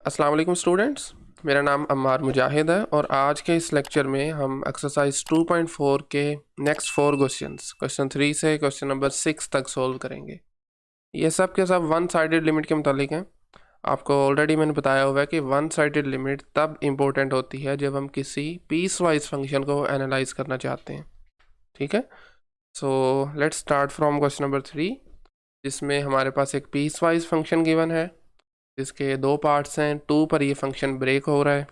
अस्सलाम वालेकुम स्टूडेंट्स, मेरा नाम अम्मार मुजाहिद है और आज के इस लेक्चर में हम एक्सरसाइज 2.4 के नेक्स्ट 4 क्वेश्चंस क्वेश्चन 3 से क्वेश्चन नंबर 6 तक सोल्व करेंगे। ये सब के सब वन साइडेड लिमिट के मुतालिक हैं। आपको ऑलरेडी मैंने बताया हुआ है कि वन साइडेड लिमिट तब इम्पोर्टेंट होती है जब हम किसी पीस वाइज फंक्शन को एनालाइज करना चाहते हैं। ठीक है, so let's start from question number 3, जिसमें हमारे पास एक पीस वाइज फंक्शन गिवन है जिसके दो पार्ट्स हैं। 2 पर ये फंक्शन ब्रेक हो रहा है,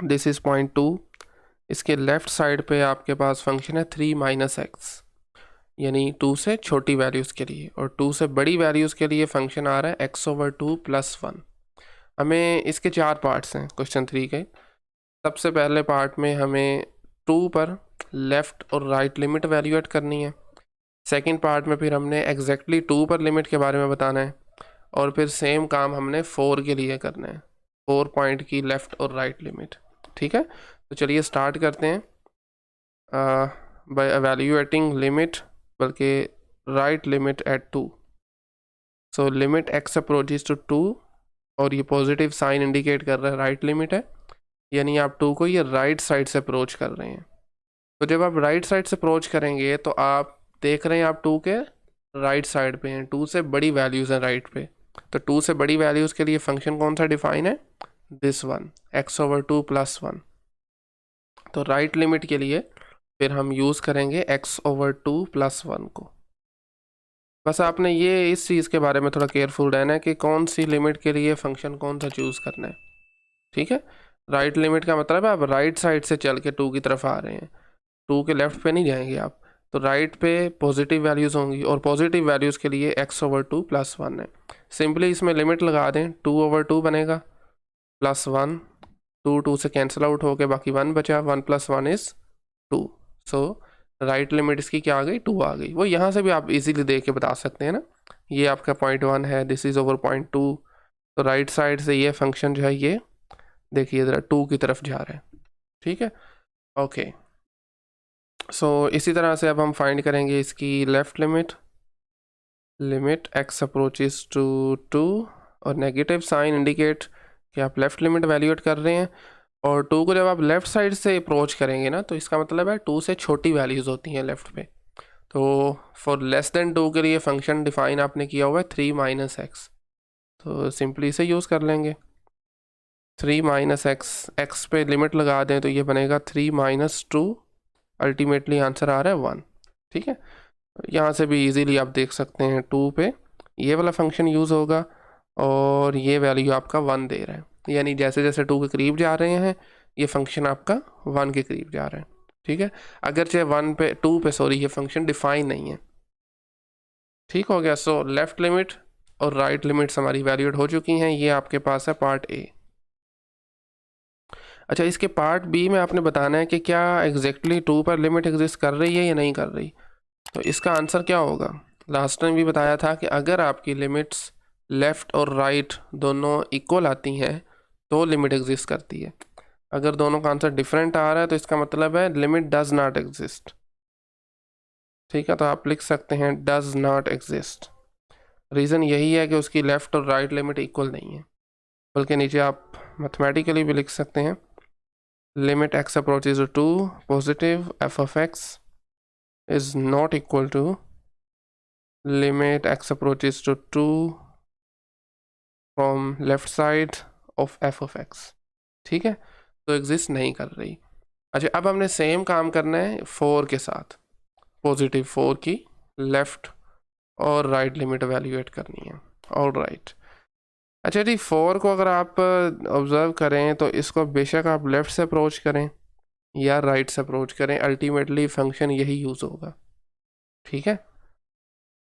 दिस इज़ पॉइंट 2। इसके लेफ्ट साइड पे आपके पास फंक्शन है 3 माइनस एक्स, यानी 2 से छोटी वैल्यूज़ के लिए, और 2 से बड़ी वैल्यूज़ के लिए फंक्शन आ रहा है x/2 + 1। हमें इसके 4 पार्ट्स हैं क्वेश्चन 3 के। सबसे पहले पार्ट में हमें 2 पर लेफ़्ट और राइट लिमिट वैल्यूएट करनी है। सेकेंड पार्ट में फिर हमने एग्जैक्टली 2 पर लिमिट के बारे में बताना है, और फिर सेम काम हमने 4 के लिए करना है, 4 पॉइंट की लेफ़्ट और राइट लिमिट। ठीक है, तो चलिए स्टार्ट करते हैं बाय एवेल्यूएटिंग लिमिट, बल्कि right limit at 2। So limit x approaches to 2, और ये पॉजिटिव साइन इंडिकेट कर रहा है राइट लिमिट है, यानी आप 2 को ये राइट साइड से अप्रोच कर रहे हैं। तो जब आप राइट साइड से अप्रोच करेंगे तो आप देख रहे हैं आप 2 के राइट साइड पे हैं, 2 से बड़ी वैल्यूज़ हैं राइट पे। तो 2 से बड़ी वैल्यूज़ के लिए फंक्शन कौन सा डिफाइन है, दिस वन, x/2 + 1। तो राइट लिमिट के लिए फिर हम यूज़ करेंगे x/2 + 1 को। बस आपने ये इस चीज़ के बारे में थोड़ा केयरफुल रहना है कि कौन सी लिमिट के लिए फंक्शन कौन सा चूज़ करना है। ठीक है, राइट लिमिट का मतलब है आप राइट साइड से चल के 2 की तरफ आ रहे हैं, 2 के लेफ़्ट पे नहीं जाएंगे आप। तो राइट पे पॉजिटिव वैल्यूज़ होंगी, और पॉजिटिव वैल्यूज़ के लिए x/2 + 1 है। सिंपली इसमें लिमिट लगा दें, 2/2 बनेगा +1, 2 से कैंसिल आउट हो के बाकी 1 बचा, 1 + 1 इज़ 2। सो राइट लिमिट इसकी क्या आ गई, 2 आ गई। वो यहाँ से भी आप इजीली देख के बता सकते हैं ना, ये आपका पॉइंट 1 है, दिस इज़ ओवर पॉइंट 2। तो राइट साइड से ये फंक्शन जो है ये देखिए ज़रा 2 की तरफ जा रहा है। ठीक है, ओके। सो इसी तरह से अब हम फाइंड करेंगे इसकी left limit, limit x approaches to 2, और नेगेटिव साइन इंडिकेट कि आप लेफ़्ट लिमिट वैल्यूएट कर रहे हैं। और 2 को जब आप लेफ़्ट साइड से अप्रोच करेंगे ना, तो इसका मतलब है 2 से छोटी वैल्यूज़ होती हैं लेफ़्ट पे। तो फॉर लेस देन 2 के लिए फंक्शन डिफाइन आपने किया हुआ है 3 माइनस एक्स, तो सिंपली इसे यूज़ कर लेंगे। 3 माइनस एक्स, एक्स पे लिमिट लगा दें तो ये बनेगा 3 - 2, अल्टीमेटली आंसर आ रहा है 1। ठीक है, यहाँ से भी इजीली आप देख सकते हैं 2 पे ये वाला फंक्शन यूज़ होगा, और ये वैल्यू आपका 1 दे रहा है, यानी जैसे जैसे 2 के करीब जा रहे हैं ये फंक्शन आपका 1 के करीब जा रहा है। ठीक है, अगरचे 2 पे सॉरी ये फंक्शन डिफाइन नहीं है। ठीक हो गया। सो लेफ़्ट लिमिट और राइट लिमिट्स हमारी वैल्यूड हो चुकी हैं। ये आपके पास है पार्ट ए। अच्छा, इसके पार्ट बी में आपने बताना है कि क्या एग्जैक्टली 2 पर लिमिट एग्जिस्ट कर रही है या नहीं कर रही। तो इसका आंसर क्या होगा, लास्ट टाइम भी बताया था कि अगर आपकी लिमिट्स लेफ़्ट और राइट दोनों इक्वल आती हैं तो लिमिट एग्जिस्ट करती है। अगर दोनों का आंसर डिफरेंट आ रहा है तो इसका मतलब है लिमिट डज नॉट एग्जिस्ट। ठीक है, तो आप लिख सकते हैं डज नॉट एग्जिस्ट। रीज़न यही है कि उसकी लेफ़्ट और राइट लिमिट इक्वल नहीं है, बल्कि नीचे आप मैथमेटिकली भी लिख सकते हैं limit x approaches to positive f(x) is not equal to limit x approaches to 2 from left side of f(x). ठीक है, तो एग्जिस्ट नहीं कर रही। अच्छा, अब हमने सेम काम करना है 4 के साथ, पॉजिटिव 4 की लेफ़्ट और राइट लिमिट वैल्यूएट करनी है। All right. अच्छा जी, 4 को अगर आप ऑब्ज़र्व करें तो इसको बेशक आप लेफ़्ट से अप्रोच करें या राइट से अप्रोच करें, अल्टीमेटली फंक्शन यही यूज़ होगा। ठीक है,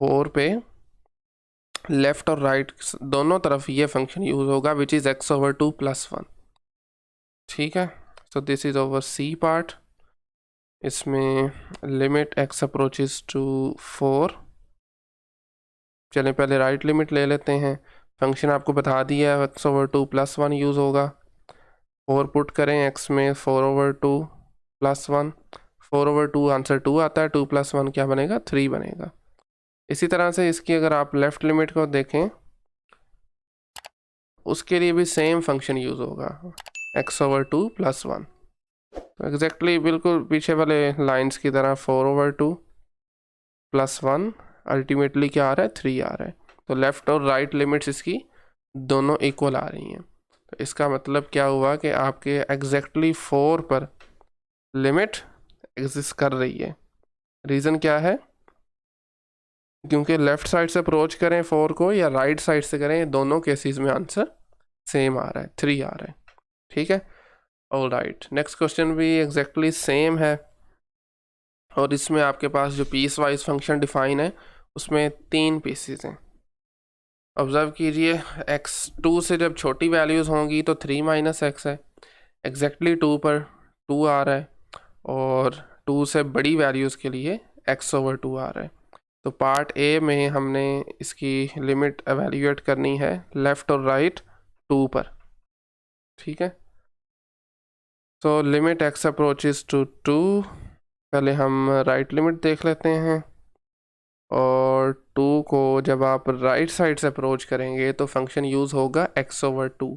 4 पे लेफ़्ट और राइट दोनों तरफ ये फंक्शन यूज़ होगा, विच इज़ x/2 + 1। ठीक है, so this is over C part. इसमें लिमिट x अप्रोचेज टू 4, चलें पहले राइट लिमिट ले लेते हैं। फंक्शन आपको बता दिया है x/2 + 1 यूज़ होगा। 4 पुट करें x में, 4/2 + 1, 4/2 आंसर 2 आता है, 2 + 1 क्या बनेगा, 3 बनेगा। इसी तरह से इसकी अगर आप लेफ़्ट लिमिट को देखें उसके लिए भी सेम फंक्शन यूज़ होगा, x/2 + 1। तो एग्जैक्टली बिल्कुल पीछे वाले लाइंस की तरह 4/2 + 1 अल्टीमेटली क्या आ रहा है, 3 आ रहा है। तो लेफ़्ट और राइट लिमिट्स इसकी दोनों इक्वल आ रही हैं। तो इसका मतलब क्या हुआ कि आपके एग्जैक्टली 4 पर लिमिट एग्जिस्ट कर रही है। रीज़न क्या है, क्योंकि लेफ़्ट साइड से अप्रोच करें 4 को या राइट साइड से करें, दोनों केसेस में आंसर सेम आ रहा है, 3 आ रहा है। ठीक है, ऑल राइट। नेक्स्ट क्वेश्चन भी एग्जैक्टली सेम है और इसमें आपके पास जो पीस वाइज फंक्शन डिफाइन है उसमें 3 पीसेस हैं। ऑब्जर्व कीजिए, x2 से जब छोटी वैल्यूज़ होंगी तो 3 - x है, एग्जैक्टली 2 पर 2 आ रहा है, और 2 से बड़ी वैल्यूज़ के लिए x/2 आ रहा है। तो पार्ट ए में हमने इसकी लिमिट एवेल्यूएट करनी है लेफ़्ट और राइट 2 पर। ठीक है, तो लिमिट x अप्रोचेस टू 2, पहले हम राइट लिमिट देख लेते हैं, और 2 को जब आप राइट साइड से अप्रोच करेंगे तो फंक्शन यूज़ होगा x/2।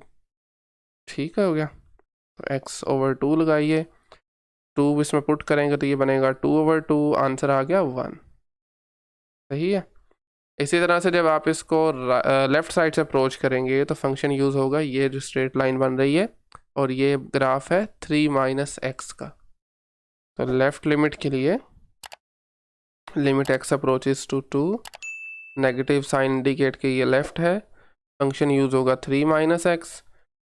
ठीक है, हो गया। तो x/2 लगाइए, 2 इसमें पुट करेंगे तो ये बनेगा 2/2, आंसर आ गया 1। सही है। इसी तरह से जब आप इसको लेफ़्ट साइड से अप्रोच करेंगे तो फंक्शन यूज़ होगा, ये जो स्ट्रेट लाइन बन रही है और ये ग्राफ है 3 - x का। तो लेफ़्ट लिमिट के लिए limit x approaches to 2, negative sign indicate के ये लेफ़्ट है, फंक्शन यूज़ होगा 3 - x,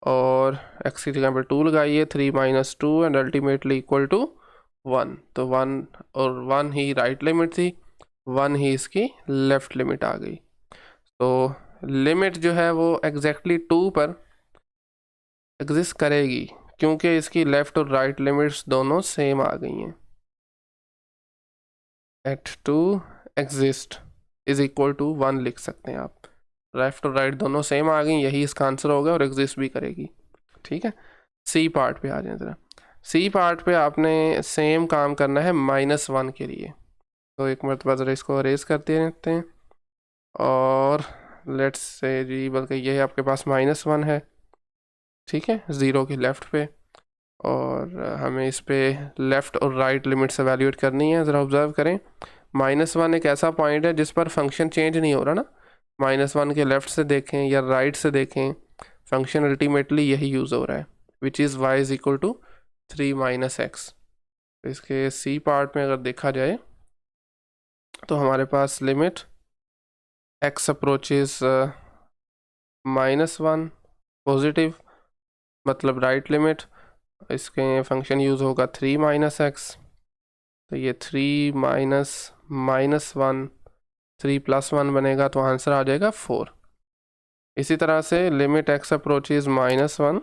और x की जगह पर 2 लगाइए, 3 - 2 एंड अल्टीमेटली इक्वल टू 1। तो 1 और 1 ही राइट लिमिट थी, 1 ही इसकी लेफ़्ट लिमिट आ गई। तो लिमिट जो है वो एग्जैक्टली 2 पर एग्जिस्ट करेगी क्योंकि इसकी लेफ़्ट और राइट लिमिट्स दोनों सेम आ गई हैं। At 2 exist is equal to 1 लिख सकते हैं आप, लेफ़्ट और राइट दोनों सेम आ गई, यही इसका आंसर होगा और एग्जिस्ट भी करेगी। ठीक है, सी पार्ट पे आ जाए ज़रा। सी पार्ट पे आपने सेम काम करना है -1 के लिए। तो एक मरतबा ज़रा इसको अरेज करते रहते हैं, और लेट्स से जी, बल्कि ये आपके पास -1 है। ठीक है, 0 के लेफ़्ट पे, और हमें इस पे लेफ़्ट और राइट लिमिट से वैल्यूएट करनी है। ज़रा ऑब्जर्व करें, -1 एक ऐसा पॉइंट है जिस पर फंक्शन चेंज नहीं हो रहा ना, -1 के लेफ़्ट से देखें या राइट से देखें, फंक्शन अल्टीमेटली यही यूज़ हो रहा है, which is y is equal to 3 - x। तो इसके सी पार्ट में अगर देखा जाए तो हमारे पास लिमिट x अप्रोचेस -1 पॉजिटिव, मतलब राइट लिमिट, इसके फंक्शन यूज़ होगा 3 - x। तो ये 3 - -1, 3 + 1 बनेगा, तो आंसर आ जाएगा 4। इसी तरह से limit x approaches -1,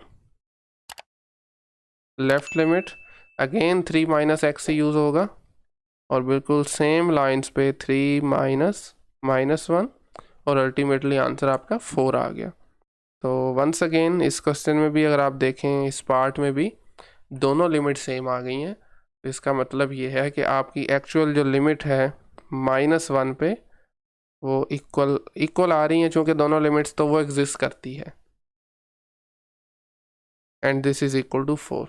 left limit again 3 - x से यूज़ होगा, और बिल्कुल सेम लाइंस पे 3 - -1, और अल्टीमेटली आंसर आपका 4 आ गया। तो वंस अगेन इस क्वेश्चन में भी अगर आप देखें, इस पार्ट में भी दोनों लिमिट सेम आ गई हैं। तो इसका मतलब ये है कि आपकी एक्चुअल जो लिमिट है -1 पे वो इक्वल आ रही हैं, चूँकि दोनों लिमिट्स तो वो एग्जिस्ट करती है, and this is equal to 4।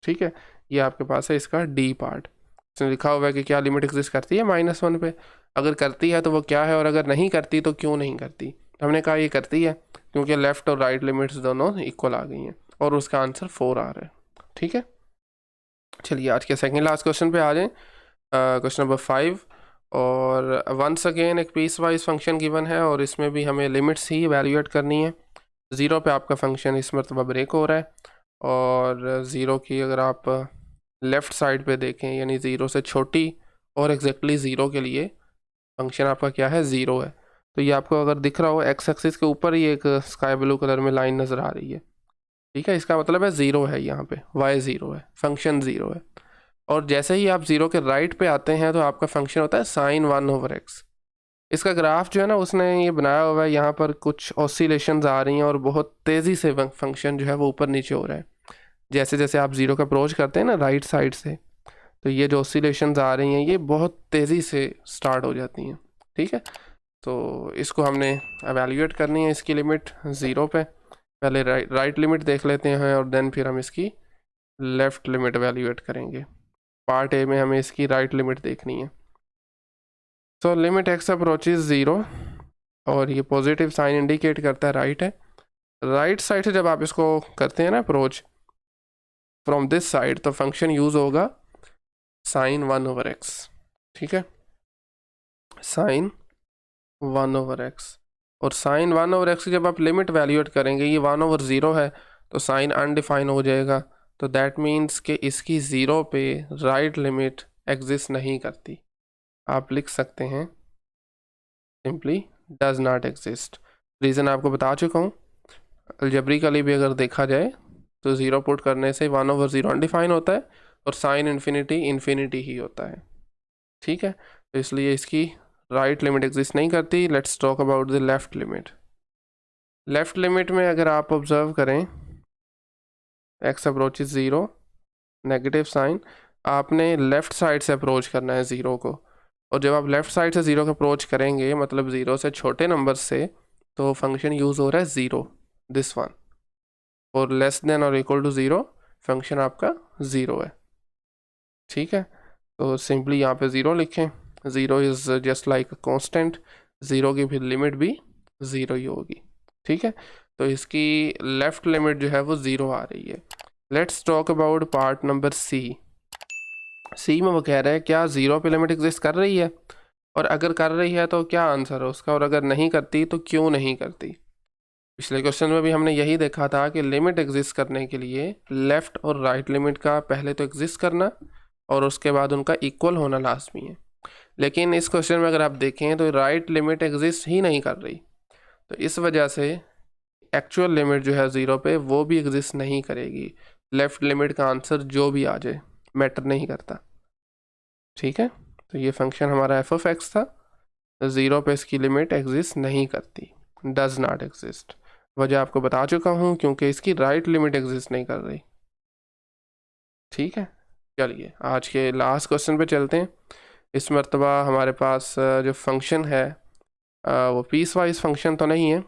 ठीक है, ये आपके पास है इसका डी पार्ट। इसमें लिखा हुआ है कि क्या लिमिट एग्जिस्ट करती है -1 पे, अगर करती है तो वो क्या है, और अगर नहीं करती तो क्यों नहीं करती। तो हमने कहा ये करती है क्योंकि लेफ़्ट और राइट लिमिट्स दोनों इक्वल आ गई हैं, और उसका आंसर 4 आ रहा है। ठीक है, चलिए आज के सेकंड लास्ट क्वेश्चन पे आ जाएं, क्वेश्चन नंबर 5। और वंस अगेन एक पीस वाइज फंक्शन गिवन है, और इसमें भी हमें लिमिट्स ही इवैल्यूएट करनी है। 0 पे आपका फंक्शन इस मरतबा ब्रेक हो रहा है, और 0 की अगर आप लेफ़्ट साइड पे देखें, यानी 0 से छोटी और एग्जैक्टली 0 के लिए फंक्शन आपका क्या है, 0 है। तो ये आपको अगर दिख रहा हो एक्स एक्सिस के ऊपर ही एक स्काई ब्लू कलर में लाइन नज़र आ रही है। ठीक है, इसका मतलब है 0 है, यहाँ पे y 0 है, फंक्शन 0 है। और जैसे ही आप 0 के राइट पे आते हैं तो आपका फंक्शन होता है sin 1/x। इसका ग्राफ जो है ना, उसने ये बनाया हुआ है, यहाँ पर कुछ ऑसिलेशंस आ रही हैं और बहुत तेज़ी से फंक्शन जो है वो ऊपर नीचे हो रहा है। जैसे जैसे आप 0 का अप्रोच करते हैं ना राइट साइड से, तो ये जो ऑसिलेशंस आ रही हैं ये बहुत तेज़ी से स्टार्ट हो जाती हैं। ठीक है, तो इसको हमने एवेल्यूएट करनी है, इसकी लिमिट 0 पे। पहले राइट लिमिट देख लेते हैं और देन फिर हम इसकी लेफ़्ट लिमिट एवेल्यूएट करेंगे। पार्ट ए में हमें इसकी राइट लिमिट देखनी है। सो लिमिट एक्स अप्रोचेज 0 और ये पॉजिटिव साइन इंडिकेट करता है राइट है। राइट साइड से जब आप इसको करते हैं ना अप्रोच फ्रॉम दिस साइड, तो फंक्शन यूज़ होगा साइन 1/x। ठीक है, साइन 1/x। और साइन 1/x की जब आप लिमिट वैल्यूएट करेंगे, ये 1/0 है तो साइन अनडिफाइन हो जाएगा। तो दैट मीन्स कि इसकी 0 पे राइट लिमिट एग्जिस्ट नहीं करती। आप लिख सकते हैं simply does not exist. Reason आपको बता चुका हूँ। अलजेब्रिकली भी अगर देखा जाए तो 0 पुट करने से 1/0 अनडिफाइन होता है और साइन इन्फिनिटी ही होता है। ठीक है, तो इसलिए इसकी राइट लिमिट एग्जिस्ट नहीं करती। Let's talk about the left limit. Left limit में अगर आप ऑब्जर्व करें एक्स अप्रोचेज 0, नेगेटिव साइन, आपने लेफ़्ट साइड से अप्रोच करना है 0 को। और जब आप लेफ़्ट साइड से 0 को अप्रोच करेंगे, मतलब 0 से छोटे नंबर से, तो फंक्शन यूज़ हो रहा है 0, दिस वन। और लेस देन और इक्वल टू 0 फंक्शन आपका 0 है। ठीक है, तो सिंपली यहाँ पे 0 लिखें। 0 इज़ जस्ट लाइक कॉन्स्टेंट, 0 की फिर लिमिट भी 0 ही होगी। ठीक है, तो इसकी लेफ़्ट लिमिट जो है वो 0 आ रही है। Let's talk about part number C में वो कह रहा है क्या 0 पे लिमिट एग्जिस्ट कर रही है, और अगर कर रही है तो क्या आंसर है उसका, और अगर नहीं करती तो क्यों नहीं करती। पिछले क्वेश्चन में भी हमने यही देखा था कि लिमिट एग्जिस्ट करने के लिए लेफ़्ट और राइट लिमिट का पहले तो एग्जिस्ट करना और उसके बाद उनका इक्वल होना लाजमी है। लेकिन इस क्वेश्चन में अगर आप देखें तो राइट लिमिट एग्जिस्ट ही नहीं कर रही, तो इस वजह से एक्चुअल लिमिट जो है 0 पे वो भी एग्जिस्ट नहीं करेगी। लेफ़्ट लिमिट का आंसर जो भी आ जाए मैटर नहीं करता। ठीक है, तो ये फंक्शन हमारा एफ ऑफ एक्स था, 0 पे इसकी लिमिट एग्जिस्ट नहीं करती, डज नॉट एग्जिस्ट। वजह आपको बता चुका हूँ, क्योंकि इसकी राइट लिमिट एग्जिस्ट नहीं कर रही। ठीक है, चलिए आज के लास्ट क्वेश्चन पे चलते हैं। इस मरतबा हमारे पास जो फंक्शन है वो पीस वाइज फंक्शन तो नहीं है,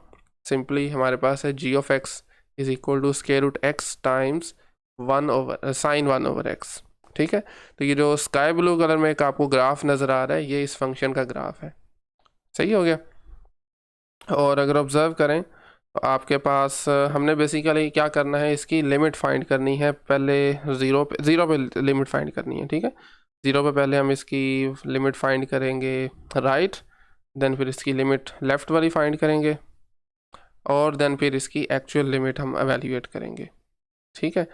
सिंपली हमारे पास है g of x is equal to square root x times sine 1/x। ठीक है, तो ये जो स्काई ब्लू कलर में एक आपको ग्राफ नज़र आ रहा है, ये इस फंक्शन का ग्राफ है। सही हो गया। और अगर ऑब्ज़र्व करें तो आपके पास हमने बेसिकली क्या करना है, इसकी लिमिट फाइंड करनी है। पहले 0 पे लिमिट फाइंड करनी है। ठीक है, 0 पे पहले हम इसकी लिमिट फाइंड करेंगे राइट, देन फिर इसकी लिमिट लेफ़्ट वाली फाइंड करेंगे, और देन फिर इसकी एक्चुअल लिमिट हम एवेल्यूएट करेंगे। ठीक है,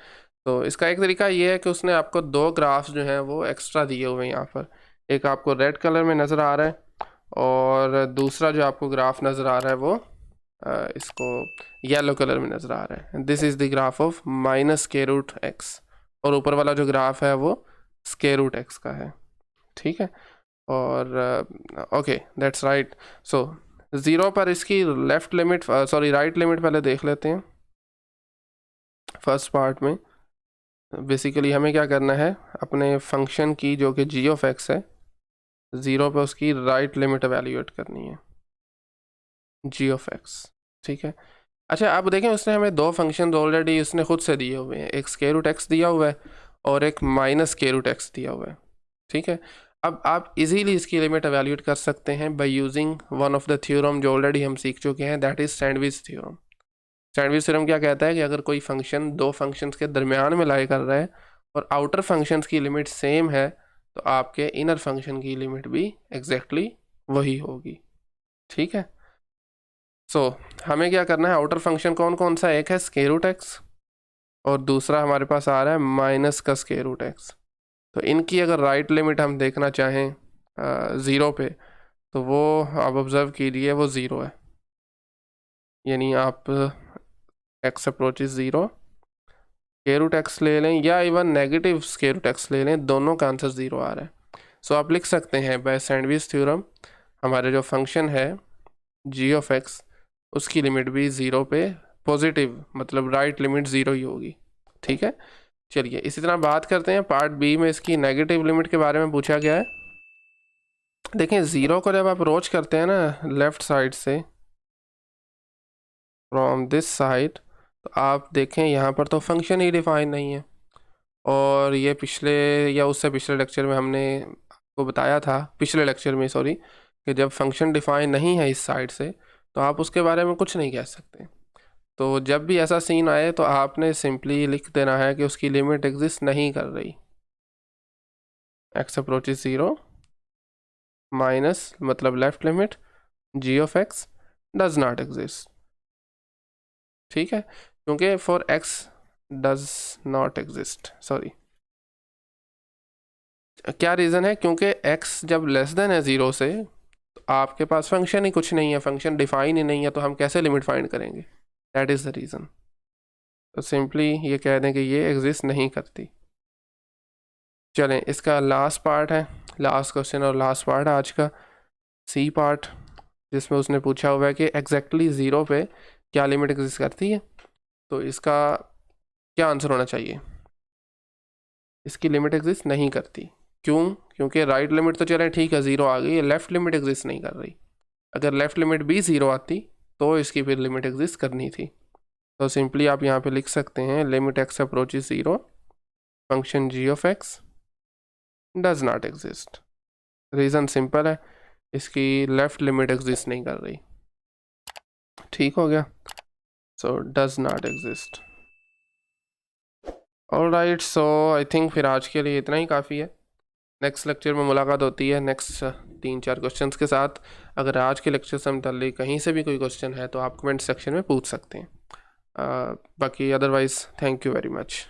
तो इसका एक तरीका ये है कि उसने आपको 2 ग्राफ्स जो हैं वो एक्स्ट्रा दिए हुए हैं यहाँ पर। एक आपको रेड कलर में नज़र आ रहा है और दूसरा जो आपको ग्राफ नज़र आ रहा है वो इसको येलो कलर में नज़र आ रहा है। This is the graph of minus square root X, और ऊपर वाला जो ग्राफ है वो स्क्वायर रूट एक्स का है। ठीक है, और ओके दैट्स राइट। सो 0 पर इसकी लेफ़्ट लिमिट राइट लिमिट पहले देख लेते हैं। फर्स्ट पार्ट में बेसिकली हमें क्या करना है, अपने फंक्शन की जो कि जी ऑफ एक्स है, 0 पे उसकी राइट लिमिट एवेल्यूएट करनी है, जी ऑफ एक्स। ठीक है, अच्छा आप देखें उसने हमें 2 फंक्शन ऑलरेडी उसने खुद से दिए हुए हैं, एक स्क्वायर रूट एक्स दिया हुआ है और एक माइनस स्क्वायर रूट एक्स दिया हुआ है। ठीक है, अब आप इजीली इसकी लिमिट एवेल्यूएट कर सकते हैं by using one of the theorem जो ऑलरेडी हम सीख चुके हैं, that is sandwich theorem. Sandwich theorem क्या कहता है कि अगर कोई फंक्शन 2 फंक्शंस के दरमियान में लाई कर रहा है और आउटर फंक्शंस की लिमिट सेम है, तो आपके इनर फंक्शन की लिमिट भी एग्जैक्टली वही होगी। ठीक है, हमें क्या करना है, आउटर फंक्शन कौन कौन सा, एक है स्क्वायर रूट एक्स और दूसरा हमारे पास आ रहा है माइनस का स्क्वायर रूट एक्स। तो इनकी अगर राइट लिमिट हम देखना चाहें 0 पे, तो वो आप ऑब्ज़र्व कीजिए वो 0 है, यानी आप X approaches 0, square root X ले लें या even negative square root X ले लें, दोनों का आंसर 0 आ रहा है। सो आप लिख सकते हैं बाय सैंडविच थ्योरम हमारे जो फंक्शन है जी ऑफ एक्स, उसकी लिमिट भी 0 पे पॉजिटिव, मतलब राइट लिमिट 0 ही होगी। ठीक है, चलिए इसी तरह बात करते हैं पार्ट बी में, इसकी नेगेटिव लिमिट के बारे में पूछा गया है। देखें 0 को जब आप अप्रोच करते हैं ना लेफ़्ट साइड से फ्रॉम दिस साइड, तो आप देखें यहाँ पर तो फंक्शन ही डिफाइन नहीं है, और ये पिछले या उससे पिछले लेक्चर में हमने आपको बताया था, पिछले लेक्चर में सॉरी, कि जब फंक्शन डिफाइन नहीं है इस साइड से तो आप उसके बारे में कुछ नहीं कह सकते। तो जब भी ऐसा सीन आए तो आपने सिंपली लिख देना है कि उसकी लिमिट एग्जिस्ट नहीं कर रही, x अप्रोचेस 0 माइनस मतलब left limit g of x does not exist. ठीक है, क्योंकि for x does not exist, sorry क्या रीज़न है, क्योंकि x जब लेस देन है 0 से तो आपके पास फंक्शन ही कुछ नहीं है, फंक्शन डिफाइन ही नहीं है, तो हम कैसे लिमिट फाइंड करेंगे, दैट इज़ द रीज़न। तो सिंपली ये कह दें कि ये एग्जिस्ट नहीं करती। चलें, इसका लास्ट पार्ट है, लास्ट क्वेश्चन और लास्ट पार्ट आज का सी पार्ट, जिसमें उसने पूछा हुआ है कि एग्जैक्टली 0 पे क्या लिमिट एग्जिस्ट करती है। तो इसका क्या आंसर होना चाहिए, इसकी लिमिट एग्जिस्ट नहीं करती। क्यों? क्योंकि राइट लिमिट तो चलें ठीक है 0 आ गई है, लेफ़्ट लिमिट एग्जिस्ट नहीं कर रही। अगर लेफ़्ट लिमिट भी 0 आती तो इसकी फिर लिमिट एग्जिस्ट करनी थी। तो सिंपली आप यहाँ पे लिख सकते हैं limit x approaches 0 function g of x does not exist. Reason simple है, इसकी लेफ़्ट लिमिट एग्जिस्ट नहीं कर रही। ठीक हो गया, so does not exist. Alright, so I think फिर आज के लिए इतना ही काफ़ी है। नेक्स्ट लेक्चर में मुलाकात होती है नेक्स्ट 3-4 क्वेश्चंस के साथ। अगर आज के लेक्चर से मुताल्लिक़ कहीं से भी कोई क्वेश्चन है तो आप कमेंट सेक्शन में पूछ सकते हैं। बाकी otherwise thank you very much.